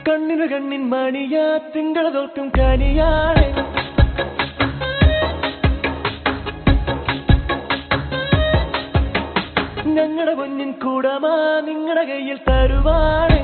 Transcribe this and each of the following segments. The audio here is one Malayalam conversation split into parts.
കണ്ണിന് കണ്ണിൻ മണിയാ തിങ്കള തോൽക്കും കനിയാണ് ഞങ്ങളുടെ പൊന്നിൻ കൂടമാ നിങ്ങളുടെ കയ്യിൽ തരുവാണ്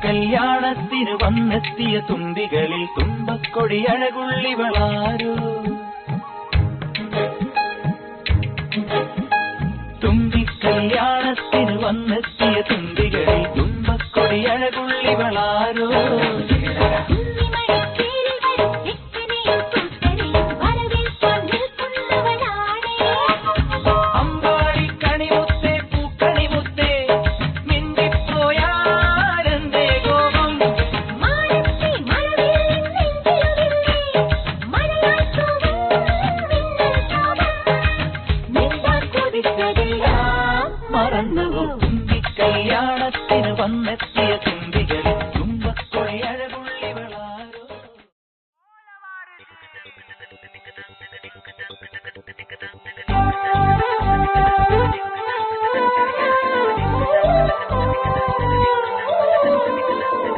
കല്യാണത്തിന് വന്നെത്തിയ തുമ്പികളിൽ തുമ്പക്കൊടി അഴകുള്ളിവളാരോ തുമ്പിക്കല്യാണത്തിന് വന്നെത്തിയ തുമ്പികളിൽ തുമ്പക്കൊടി അഴകുള്ളിവളാരോ കല്യാണത്തിന് വന്നെത്തിയ തുമ്പികളിൽ തുമ്പക്കൊടി അഴകുള്ളിവളാരോ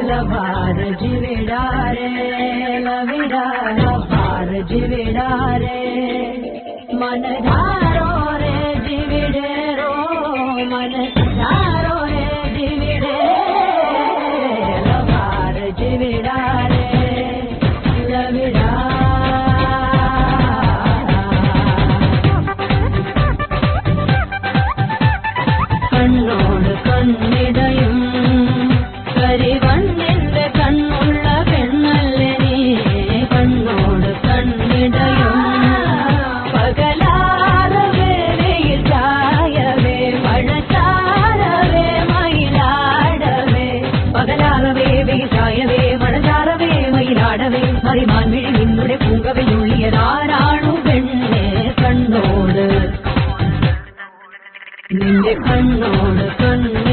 ലവാർ ജിവിടാരെ ലവാർ ജിവിടാരെ മനധാരോ രെ ജിവിടേരോ മനധാരോ രെ ജിവിടേ ലവാർ ജിവിടാരെ ലവിടാ കണ്ണോട് കണ്ണിടയും കരിവണ്ണിന്റെ കണ്ണുള്ള പെണ്ണല്ലേ നീ കണ്ണോട് കണ്ണിടയും പകലാറവേ വെയിൽ ചായവേ മഴച്ചാരവേ മയിലാടവേ പകലാറവേ വെയിൽ ചായവേ മഴച്ചാരവേ മയിലാടവേ മറിമാൻ വിഴി നിന്നുടെ പൂങ്കവയുള്ളിയതാരാണു പെണ്ണെ കണ്ണോട് നിന്റെ കണ്ണോട് കണ്ണ്